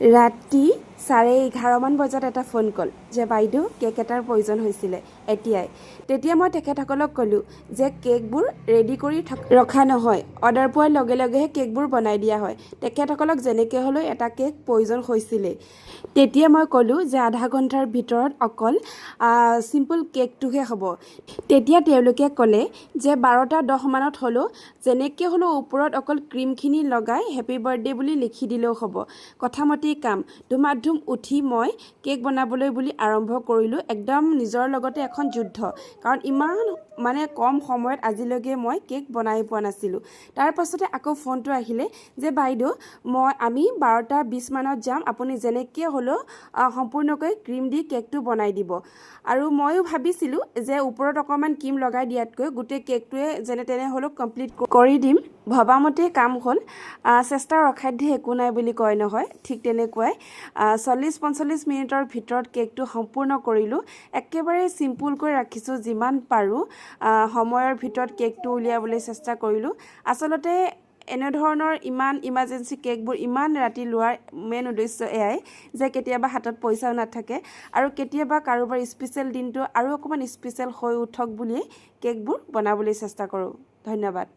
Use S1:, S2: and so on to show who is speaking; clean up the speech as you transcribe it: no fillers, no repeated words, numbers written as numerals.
S1: ৰাতি 11:30 বজাত এটা ফোন কল যে বাইদেউ কেক এটাৰ প্ৰয়োজন হৈছিলে এতিয়াই। তেতিয়া মই তেখেতসকলক ক'লোঁ যে কেকবোৰ ৰেডি কৰি ৰখা নহয়, অৰ্ডাৰ পোৱাৰ লগে লগেহে কেকবোৰ বনাই দিয়া হয়। তেখেতসকলক যেনেকৈ হ'লেও এটা কেক প্ৰয়োজন হৈছিলেই। তেতিয়া মই ক'লোঁ যে আধা ঘণ্টাৰ ভিতৰত অকল চিম্পল কেকটোহে হ'ব। তেতিয়া তেওঁলোকে ক'লে যে 12:10 মানত হ'লেও যেনেকৈ হ'লেও ওপৰত অকল ক্ৰীমখিনি লগাই হেপী বাৰ্থডে বুলি লিখি দিলেও হ'ব। কথামতেই কাম ধুমাধুম উঠি মই কেক বনাবলৈ বুলি আৰম্ভ কৰিলোঁ। একদম নিজৰ লগতে এখন যুদ্ধ, কাৰণ ইমান কম সময়ত আজিলৈকে মই কেক বনাই পোৱা নাছিলোঁ। তাৰ পাছতে আকৌ ফোনটো আহিলে যে বাইদেউ আমি 12:20 মানত যাম, আপুনি যেনেকৈ হ'লেও সম্পূৰ্ণকৈ ক্ৰীম দি কেকটো বনাই দিব। আৰু ময়ো ভাবিছিলোঁ যে ওপৰত অকণমান ক্ৰীম লগাই দিয়াতকৈ গোটেই কেকটোৱে যেনে তেনে হ'লেও কমপ্লিট কৰি দিম। ভবামতেই কাম হ'ল। চেষ্টাৰ অসাধ্য একো নাই বুলি কয় নহয়, ঠিক তেনেকুৱাই 40-45 মিনিটৰ ভিতৰত কেকটো সম্পূৰ্ণ কৰিলোঁ। একেবাৰে চিম্পুলকৈ ৰাখিছোঁ, যিমান পাৰোঁ সময়ৰ ভিতৰত কেকটো উলিয়াবলৈ চেষ্টা কৰিলোঁ। আচলতে এনেধৰণৰ ইমাৰ্জেঞ্চি কেকবোৰ ইমান ৰাতি লোৱাৰ মেইন উদ্দেশ্য এয়াই যে কেতিয়াবা হাতত পইচাও নাথাকে আৰু কেতিয়াবা কাৰোবাৰ স্পেচিয়েল দিনটো আৰু অকণমান স্পেচিয়েল হৈ উঠক বুলিয়েই কেকবোৰ বনাবলৈ চেষ্টা কৰোঁ। ধন্যবাদ।